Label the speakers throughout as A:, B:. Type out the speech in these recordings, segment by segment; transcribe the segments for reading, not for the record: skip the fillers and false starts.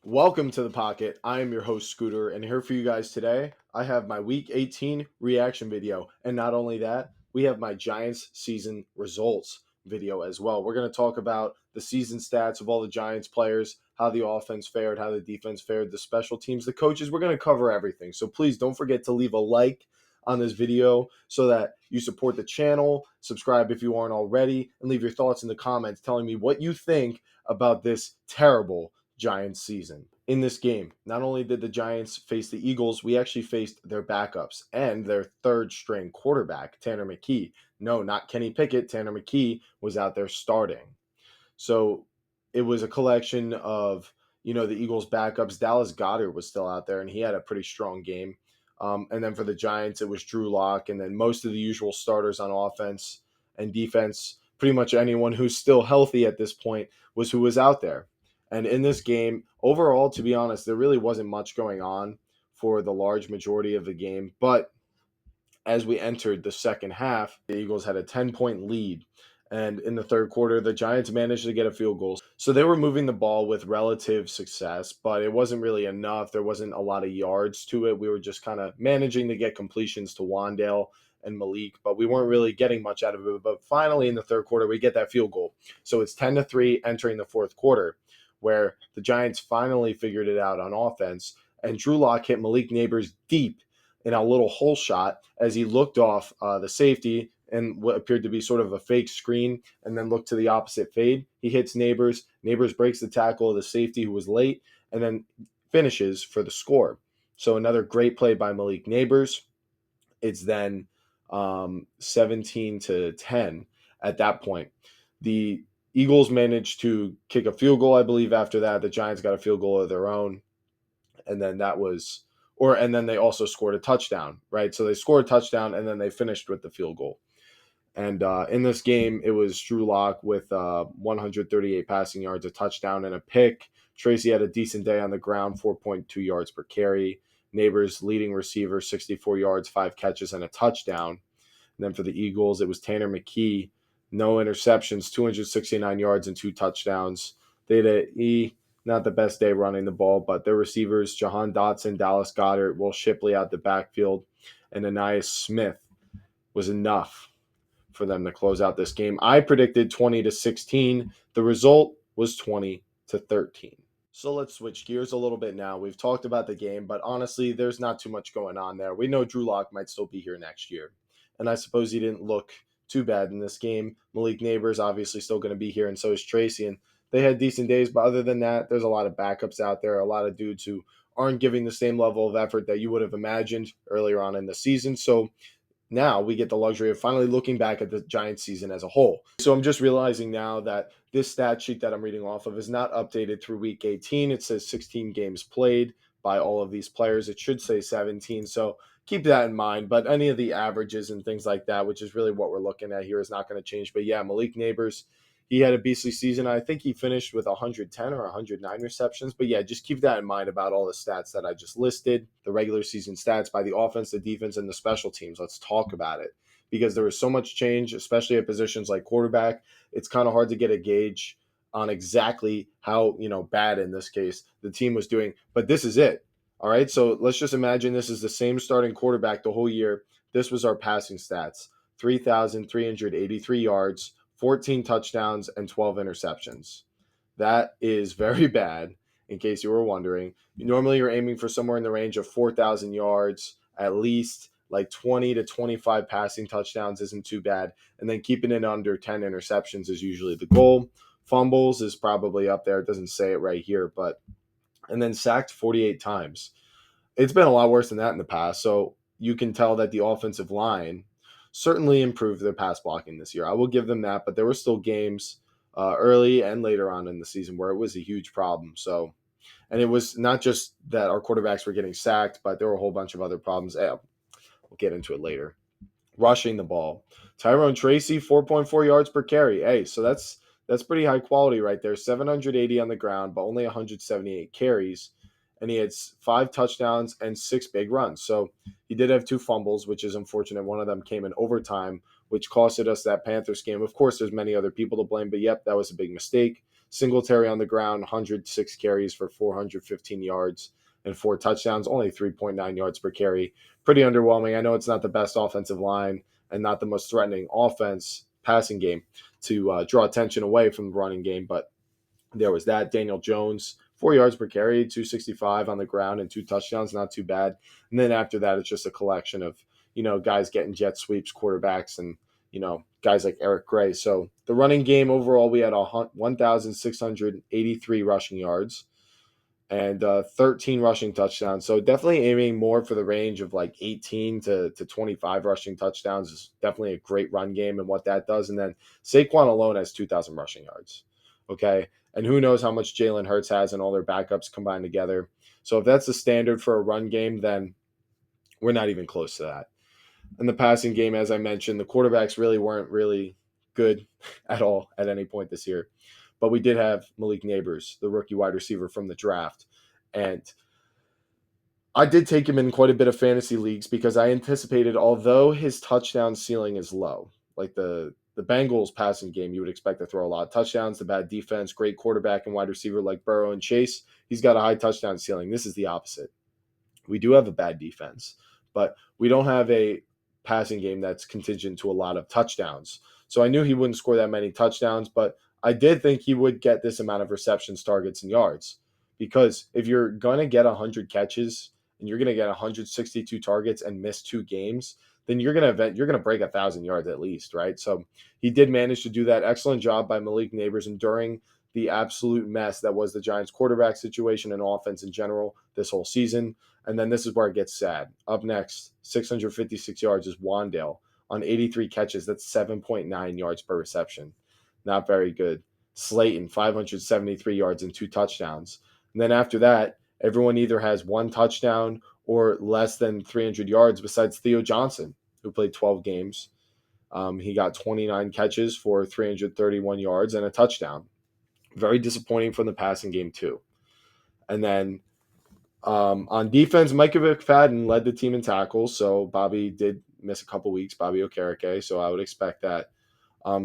A: Welcome to the Pocket. I am your host, Scooter, and here for you guys today, I have my Week 18 reaction video. And not only that, we have my Giants season results video as well. We're going to talk about the season stats of all the Giants players, how the offense fared, how the defense fared, the special teams, the coaches. We're going to cover everything. So please don't forget to leave a like on this video so that you support the channel, subscribe if you aren't already, and leave your thoughts in the comments telling me what you think about this terrible Giants season. In this game, not only did the Giants face the Eagles, we actually faced their backups and their third string quarterback, Tanner McKee. No, not Kenny Pickett. Tanner McKee was out there starting. So it was a collection of, the Eagles backups. Dallas Goedert was still out there, and he had a pretty strong game. And then for the Giants, it was Drew Lock, and then most of the usual starters on offense and defense. Pretty much anyone who's still healthy at this point was who was out there. And in this game, overall, to be honest, there really wasn't much going on for the large majority of the game. But as we entered the second half, the Eagles had a 10-point lead. And in the third quarter, the Giants managed to get a field goal. So they were moving the ball with relative success, but it wasn't really enough. There wasn't a lot of yards to it. We were just kind of managing to get completions to Wandale and Malik, but we weren't really getting much out of it. But finally, in the third quarter, we get that field goal. So it's 10-3 entering the fourth quarter, where the Giants finally figured it out on offense. And Drew Lock hit Malik Nabers deep in a little hole shot as he looked off the safety and what appeared to be sort of a fake screen and then looked to the opposite fade. He hits Nabers. Nabers breaks the tackle of the safety who was late and then finishes for the score. So another great play by Malik Nabers. It's then 17-10 at that point. The Eagles managed to kick a field goal, I believe, after that. The Giants got a field goal of their own. And then and then they also scored a touchdown, right? So they scored a touchdown and then they finished with the field goal. And in this game, it was Drew Lock with 138 passing yards, a touchdown, and a pick. Tracy had a decent day on the ground, 4.2 yards per carry. Nabers, leading receiver, 64 yards, 5 catches, and a touchdown. And then for the Eagles, it was Tanner McKee, no interceptions, 269 yards and 2 touchdowns. They had not the best day running the ball, but their receivers, Jahan Dotson, Dallas Goedert, Will Shipley out the backfield, and Anais Smith was enough for them to close out this game. I predicted 20-16. The result was 20-13. So let's switch gears a little bit now. We've talked about the game, but honestly, there's not too much going on there. We know Drew Lock might still be here next year, and I suppose he didn't look too bad in this game. Malik Nabers obviously still going to be here, and so is Tracy, and they had decent days, but other than that, there's a lot of backups out there, a lot of dudes who aren't giving the same level of effort that you would have imagined earlier on in the season. So now we get the luxury of finally looking back at the Giants season as a whole. So I'm just realizing now that this stat sheet that I'm reading off of is not updated through week 18. It says 16 games played by all of these players. It should say 17. So keep that in mind. But any of the averages and things like that, which is really what we're looking at here, is not going to change. But yeah, Malik Nabers, he had a beastly season. I think he finished with 110 or 109 receptions. But yeah, just keep that in mind about all the stats that I just listed, the regular season stats by the offense, the defense, and the special teams. Let's talk about it because there was so much change, especially at positions like quarterback. It's kind of hard to get a gauge on exactly how, bad in this case the team was doing. But this is it. All right. So let's just imagine this is the same starting quarterback the whole year. This was our passing stats: 3,383 yards, 14 touchdowns, and 12 interceptions. That is very bad, in case you were wondering. Normally, you're aiming for somewhere in the range of 4,000 yards, at least like 20 to 25 passing touchdowns isn't too bad. And then keeping it under 10 interceptions is usually the goal. Fumbles is probably up there. It doesn't say it right here, and then sacked 48 times. It's been a lot worse than that in the past. So you can tell that the offensive line certainly improved their pass blocking this year. I will give them that, but there were still games early and later on in the season where it was a huge problem. So, and it was not just that our quarterbacks were getting sacked, but there were a whole bunch of other problems. We'll get into it later. Rushing the ball. Tyrone Tracy, 4.4 yards per carry. Hey, so that's pretty high quality right there. 780 on the ground, but only 178 carries. And he had 5 touchdowns and 6 big runs. So he did have 2 fumbles, which is unfortunate. One of them came in overtime, which costed us that Panthers game. Of course, there's many other people to blame, but yep, that was a big mistake. Singletary on the ground, 106 carries for 415 yards and 4 touchdowns, only 3.9 yards per carry. Pretty underwhelming. I know it's not the best offensive line and not the most threatening passing game to draw attention away from the running game, but there was that. Daniel Jones, 4 yards per carry, 265 on the ground, and 2 touchdowns. Not too bad. And then after that, it's just a collection of, guys getting jet sweeps, quarterbacks, and, guys like Eric Gray. So the running game overall, we had 1,683 rushing yards and 13 rushing touchdowns. So definitely aiming more for the range of like 18 to 25 rushing touchdowns is definitely a great run game and what that does. And then Saquon alone has 2,000 rushing yards. Okay. And who knows how much Jalen Hurts has and all their backups combined together. So if that's the standard for a run game, then we're not even close to that. In the passing game, as I mentioned, the quarterbacks weren't really good at all at any point this year. But we did have Malik Nabers, the rookie wide receiver from the draft. And I did take him in quite a bit of fantasy leagues because I anticipated, although his touchdown ceiling is low, like the Bengals passing game, you would expect to throw a lot of touchdowns, the bad defense, great quarterback and wide receiver like Burrow and Chase. He's got a high touchdown ceiling. This is the opposite. We do have a bad defense, but we don't have a passing game that's contingent to a lot of touchdowns. So I knew he wouldn't score that many touchdowns, but I did think he would get this amount of receptions, targets, and yards. Because if you're going to get 100 catches and you're going to get 162 targets and miss 2 games, then you're going to break 1,000 yards at least, right? So he did manage to do that. Excellent job by Malik Nabers enduring the absolute mess that was the Giants quarterback situation and offense in general this whole season. And then this is where it gets sad. Up next, 656 yards is Wandale on 83 catches. That's 7.9 yards per reception. Not very good. Slayton, 573 yards and 2 touchdowns. And then after that, everyone either has 1 touchdown or less than 300 yards besides Theo Johnson, who played 12 games. He got 29 catches for 331 yards and a touchdown. Very disappointing from the passing game, too. And then on defense, Micah McFadden led the team in tackles, so Bobby did miss a couple weeks, Bobby Okereke, so I would expect that.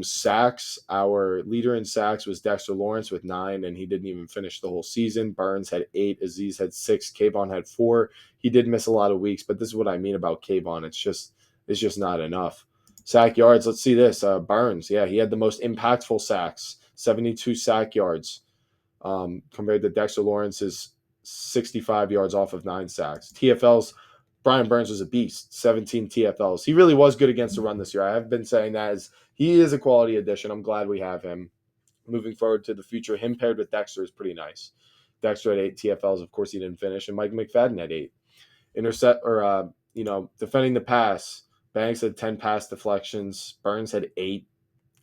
A: Sacks, our leader in sacks was Dexter Lawrence with 9, and he didn't even finish the whole season. Burns had 8, Aziz had 6, Kayvon had 4. He did miss a lot of weeks, but this is what I mean about Kayvon. It's just not enough. Sack yards, let's see this. Burns, yeah, he had the most impactful sacks, 72 sack yards, compared to Dexter Lawrence's 65 yards off of 9 sacks. TFLs, Brian Burns was a beast, 17 TFLs. He really was good against the run this year. I have been saying that as he is a quality addition. I'm glad we have him. Moving forward to the future, him paired with Dexter is pretty nice. Dexter had 8 TFLs. Of course, he didn't finish. And Mike McFadden had 8. Defending the pass, Banks had 10 pass deflections. Burns had 8.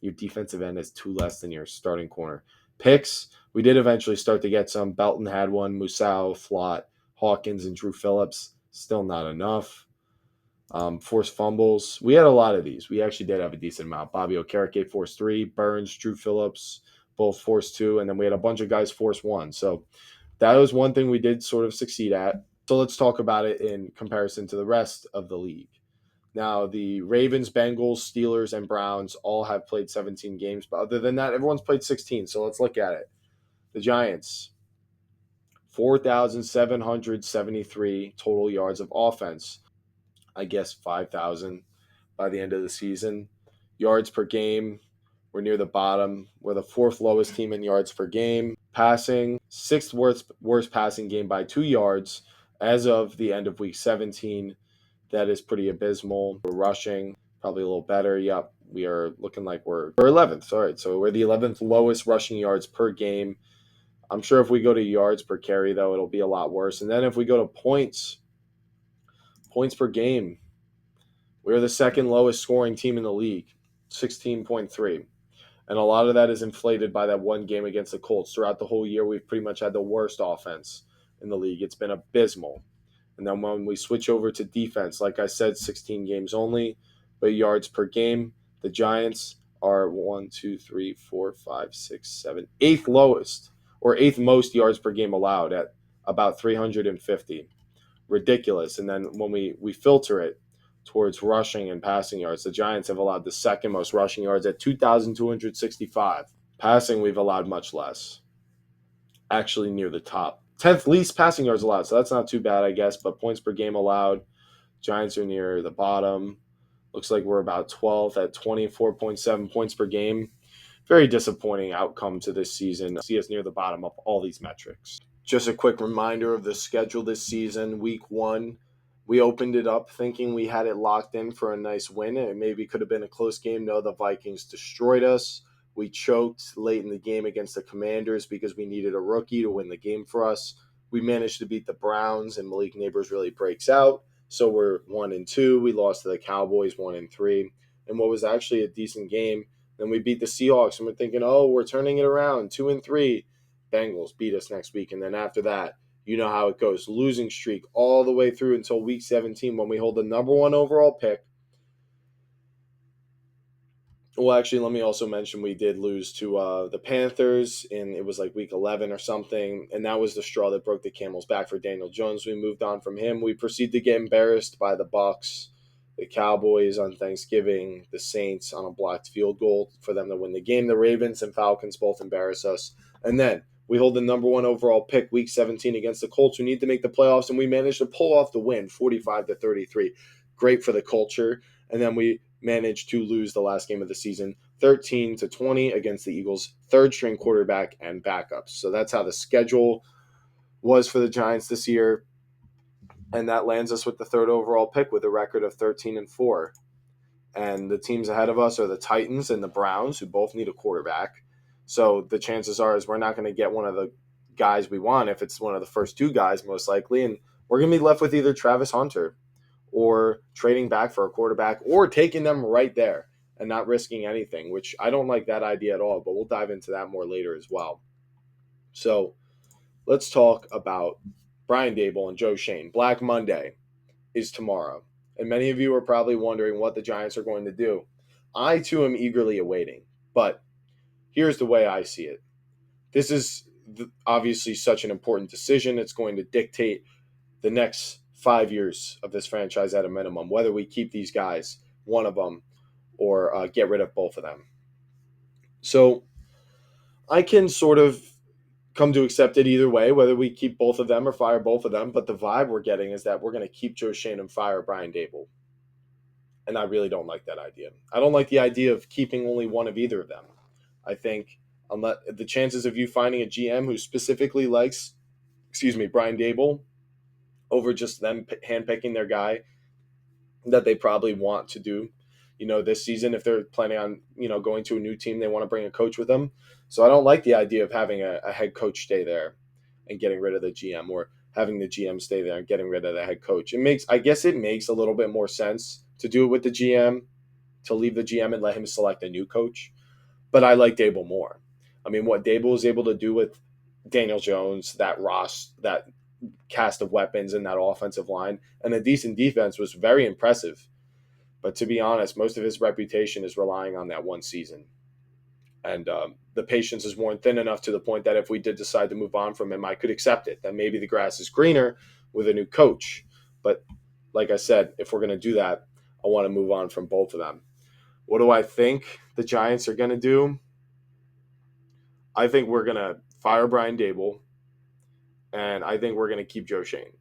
A: Your defensive end has 2 less than your starting corner. Picks, we did eventually start to get some. Belton had 1, Musau, Flott, Hawkins, and Drew Phillips. Still not enough. Forced fumbles. We had a lot of these. We actually did have a decent amount. Bobby Okereke forced 3, Burns, Drew Phillips, both forced 2, and then we had a bunch of guys force 1. So that was one thing we did sort of succeed at. So let's talk about it in comparison to the rest of the league. Now, the Ravens, Bengals, Steelers, and Browns all have played 17 games, but other than that, everyone's played 16. So let's look at it. The Giants, 4,773 total yards of offense. I guess 5,000 by the end of the season. Yards per game, we're near the bottom. We're the 4th lowest team in yards per game. Passing, 6th worst passing game by 2 yards as of the end of week 17. That is pretty abysmal. We're rushing, probably a little better. Yep, we are looking like we're 11th. All right, so we're the 11th lowest rushing yards per game. I'm sure if we go to yards per carry, though, it'll be a lot worse. And then if we go to points per game, we're the 2nd lowest scoring team in the league, 16.3. And a lot of that is inflated by that one game against the Colts. Throughout the whole year, we've pretty much had the worst offense in the league. It's been abysmal. And then when we switch over to defense, like I said, 16 games only, but yards per game, the Giants are 8th lowest or 8th most yards per game allowed at about 350. Ridiculous. And then when we filter it towards rushing and passing yards, the Giants have allowed the 2nd most rushing yards at 2,265. Passing, we've allowed much less. Actually, near the top. 10th least passing yards allowed, so that's not too bad, I guess. But points per game allowed, Giants are near the bottom. Looks like we're about 12th at 24.7 points per game. Very disappointing outcome to this season. See us near the bottom of all these metrics. Just a quick reminder of the schedule this season. Week 1, we opened it up thinking we had it locked in for a nice win. It maybe could have been a close game. No, the Vikings destroyed us. We choked late in the game against the Commanders because we needed a rookie to win the game for us. We managed to beat the Browns, and Malik Nabers really breaks out. So we're 1-2. We lost to the Cowboys 1-3. And what was actually a decent game. Then we beat the Seahawks, and we're thinking, oh, we're turning it around, 2-3. Bengals beat us next week. And then after that, you know how it goes. Losing streak all the way through until week 17 when we hold the number 1 overall pick. Well, actually, let me also mention we did lose to the Panthers, and it was like week 11 or something, and that was the straw that broke the camel's back for Daniel Jones. We moved on from him. We proceed to get embarrassed by the Bucks, the Cowboys on Thanksgiving, the Saints on a blocked field goal for them to win the game. The Ravens and Falcons both embarrass us. And then we hold the number 1 overall pick week 17 against the Colts, who need to make the playoffs, and we managed to pull off the win, 45-33. Great for the culture. And then we managed to lose the last game of the season, 13-20 against the Eagles' third-string quarterback and backups. So that's how the schedule was for the Giants this year. And that lands us with the 3rd overall pick with a record of 13-4. And the teams ahead of us are the Titans and the Browns, who both need a quarterback. So the chances are is we're not going to get one of the guys we want if it's one of the first 2 guys, most likely. And we're going to be left with either Travis Hunter or trading back for a quarterback or taking them right there and not risking anything, which I don't like that idea at all, but we'll dive into that more later as well. So let's talk about Brian Daboll and Joe Schoen. Black Monday is tomorrow, and many of you are probably wondering what the Giants are going to do. I, too, am eagerly awaiting, but here's the way I see it. This is obviously such an important decision. It's going to dictate the next 5 years of this franchise at a minimum, whether we keep these guys, one of them, or get rid of both of them. So I can sort of come to accept it either way, whether we keep both of them or fire both of them. But the vibe we're getting is that we're going to keep Joe Schoen and fire Brian Daboll. And I really don't like that idea. I don't like the idea of keeping only one of either of them. I think unless the chances of you finding a GM who specifically likes, Brian Daboll over just them handpicking their guy that they probably want to do, this season. If they're planning on, going to a new team, they want to bring a coach with them. So I don't like the idea of having a head coach stay there and getting rid of the GM, or having the GM stay there and getting rid of the head coach. I guess it makes a little bit more sense to do it with the GM, to leave the GM and let him select a new coach. But I like Daboll more. I mean, what Daboll was able to do with Daniel Jones, that cast of weapons in that offensive line, and a decent defense was very impressive. But to be honest, most of his reputation is relying on that one season. And the patience is worn thin enough to the point that if we did decide to move on from him, I could accept it. That maybe the grass is greener with a new coach. But like I said, if we're going to do that, I want to move on from both of them. What do I think the Giants are going to do? I think we're going to fire Brian Daboll, and I think we're going to keep Joe Schoen.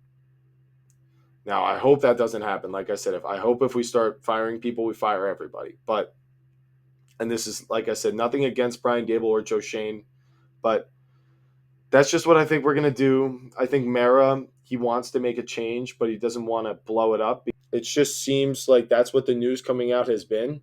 A: Now, I hope that doesn't happen. Like I said, if we start firing people, we fire everybody. But, and this is, like I said, nothing against Brian Daboll or Joe Schoen, but that's just what I think we're going to do. I think Mara, he wants to make a change, but he doesn't want to blow it up. It just seems like that's what the news coming out has been,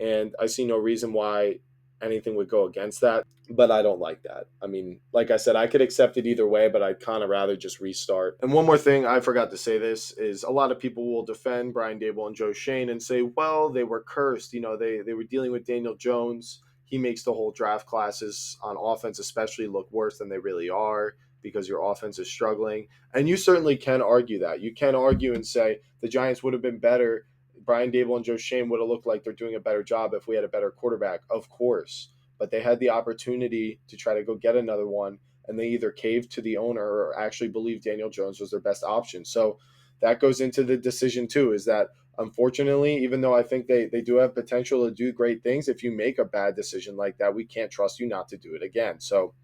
A: and I see no reason why anything would go against that. But I don't like that. I mean, like I said, I could accept it either way, but I'd kind of rather just restart. And one more thing, I forgot to say this, is a lot of people will defend Brian Daboll and Joe Schoen and say, well, they were cursed. They were dealing with Daniel Jones. He makes the whole draft classes on offense especially look worse than they really are because your offense is struggling. And you certainly can argue that. You can argue and say the Giants would have been better. Brian Daboll and Joe Schoen would have looked like they're doing a better job if we had a better quarterback, of course. But they had the opportunity to try to go get another one, and they either caved to the owner or actually believed Daniel Jones was their best option. So that goes into the decision too, is that unfortunately, even though I think they do have potential to do great things, if you make a bad decision like that, we can't trust you not to do it again. So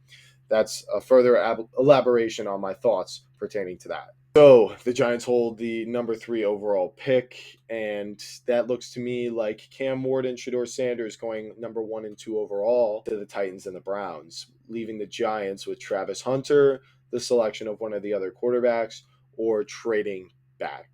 A: that's a further elaboration on my thoughts pertaining to that. So the Giants hold the number 3 overall pick, and that looks to me like Cam Ward, Shedeur Sanders going number 1 and 2 overall to the Titans and the Browns, leaving the Giants with Travis Hunter, the selection of one of the other quarterbacks, or trading back.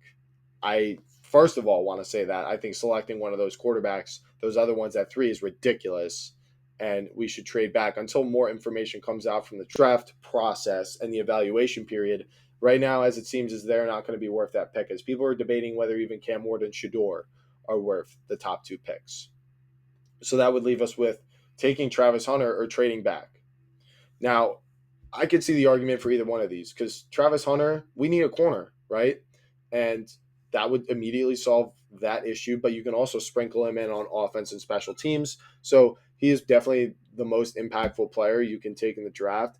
A: I first of all want to say that I think selecting one of those quarterbacks, those other ones at 3, is ridiculous, and we should trade back until more information comes out from the draft process and the evaluation period. Right now, as it seems, is they're not going to be worth that pick, as people are debating whether even Cam Ward and Shedeur are worth the top 2 picks. So that would leave us with taking Travis Hunter or trading back. Now, I could see the argument for either one of these, because Travis Hunter, we need a corner, right? And that would immediately solve that issue, but you can also sprinkle him in on offense and special teams. So he is definitely the most impactful player you can take in the draft.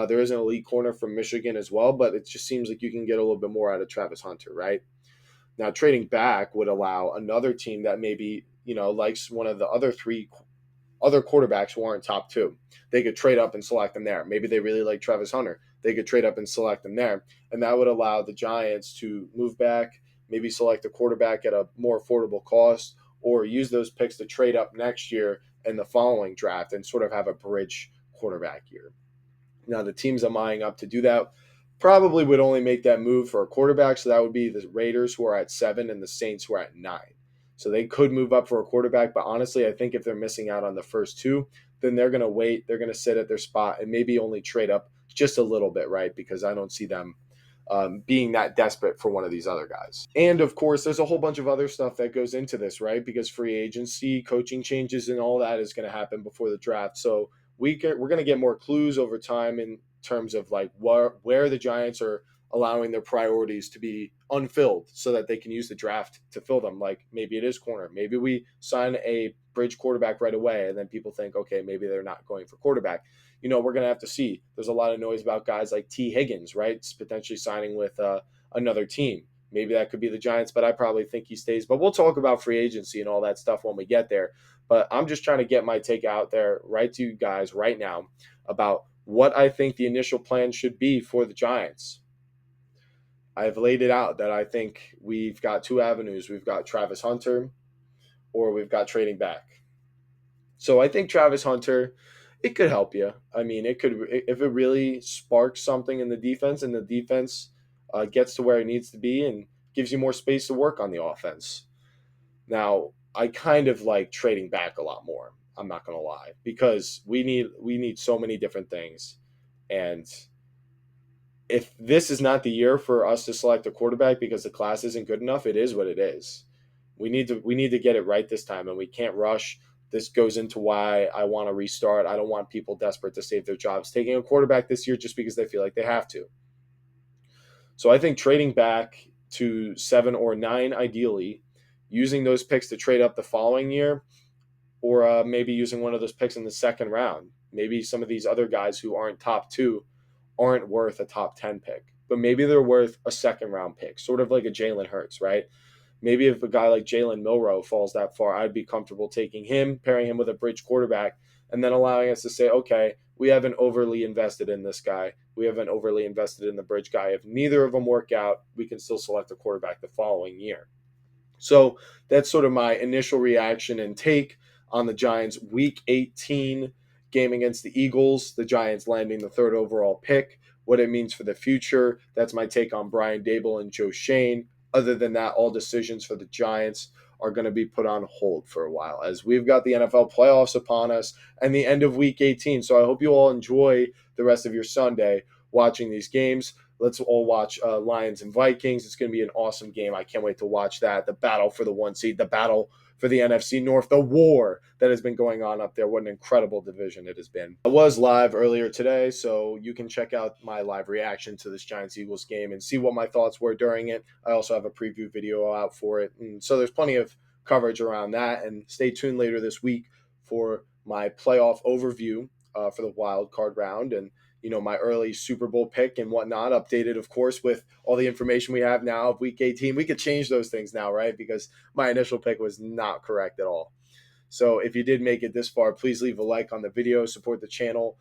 A: There is an elite corner from Michigan as well, but it just seems like you can get a little bit more out of Travis Hunter, right? Now, trading back would allow another team that maybe, likes one of the other 3 other quarterbacks who aren't top 2. They could trade up and select them there. Maybe they really like Travis Hunter. They could trade up and select them there. And that would allow the Giants to move back, maybe select a quarterback at a more affordable cost, or use those picks to trade up next year in the following draft and sort of have a bridge quarterback year. Now, the teams I'm eyeing up to do that probably would only make that move for a quarterback. So that would be the Raiders, who are at 7, and the Saints, who are at 9. So they could move up for a quarterback. But honestly, I think if they're missing out on the first 2, then they're going to wait. They're going to sit at their spot and maybe only trade up just a little bit, right? Because I don't see them being that desperate for one of these other guys. And of course, there's a whole bunch of other stuff that goes into this, right? Because free agency, coaching changes, and all that is going to happen before the draft. So we're going to get more clues over time in terms of like where the Giants are allowing their priorities to be unfilled so that they can use the draft to fill them. Like maybe it is corner. Maybe we sign a bridge quarterback right away, and then people think, okay, maybe they're not going for quarterback. We're going to have to see. There's a lot of noise about guys like T. Higgins, right? Potentially signing with another team. Maybe that could be the Giants, but I probably think he stays. But we'll talk about free agency and all that stuff when we get there. But I'm just trying to get my take out there right to you guys right now about what I think the initial plan should be for the Giants. I've laid it out that I think we've got 2 avenues. We've got Travis Hunter, or we've got trading back. So I think Travis Hunter, it could help you. I mean, it could, if it really sparks something in the defense, and the defense gets to where it needs to be and gives you more space to work on the offense. Now, I kind of like trading back a lot more. I'm not going to lie, because we need so many different things. And if this is not the year for us to select a quarterback because the class isn't good enough, it is what it is. We need to get it right this time, and we can't rush. This goes into why I want to restart. I don't want people desperate to save their jobs taking a quarterback this year just because they feel like they have to. So I think trading back to 7 or 9, ideally, using those picks to trade up the following year, or maybe using one of those picks in the second round. Maybe some of these other guys who aren't top 2 aren't worth a top 10 pick, but maybe they're worth a second round pick, sort of like a Jalen Hurts, right? Maybe if a guy like Jalen Milroe falls that far, I'd be comfortable taking him, pairing him with a bridge quarterback, and then allowing us to say, okay, we haven't overly invested in this guy. We haven't overly invested in the bridge guy. If neither of them work out, we can still select a quarterback the following year. So that's sort of my initial reaction and take on the Giants' Week 18 game against the Eagles, the Giants landing the 3rd overall pick, what it means for the future. That's my take on Brian Daboll and Joe Schoen. Other than that, all decisions for the Giants are going to be put on hold for a while, as we've got the NFL playoffs upon us and the end of Week 18. So I hope you all enjoy the rest of your Sunday watching these games. Let's all watch Lions and Vikings. It's going to be an awesome game. I can't wait to watch that. The battle for the 1 seed, the battle for the NFC North, the war that has been going on up there. What an incredible division it has been. I was live earlier today, so you can check out my live reaction to this Giants-Eagles game and see what my thoughts were during it. I also have a preview video out for it. And so there's plenty of coverage around that. And stay tuned later this week for my playoff overview for the wild card round. And my early Super Bowl pick and whatnot, updated, of course, with all the information we have now of Week 18. We could change those things now, right? Because my initial pick was not correct at all. So if you did make it this far, please leave a like on the video, support the channel.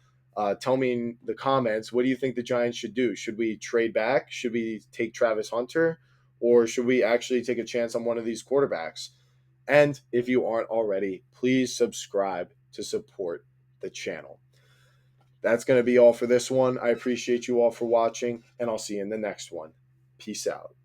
A: Tell me in the comments, what do you think the Giants should do? Should we trade back? Should we take Travis Hunter? Or should we actually take a chance on one of these quarterbacks? And if you aren't already, please subscribe to support the channel. That's going to be all for this one. I appreciate you all for watching, and I'll see you in the next one. Peace out.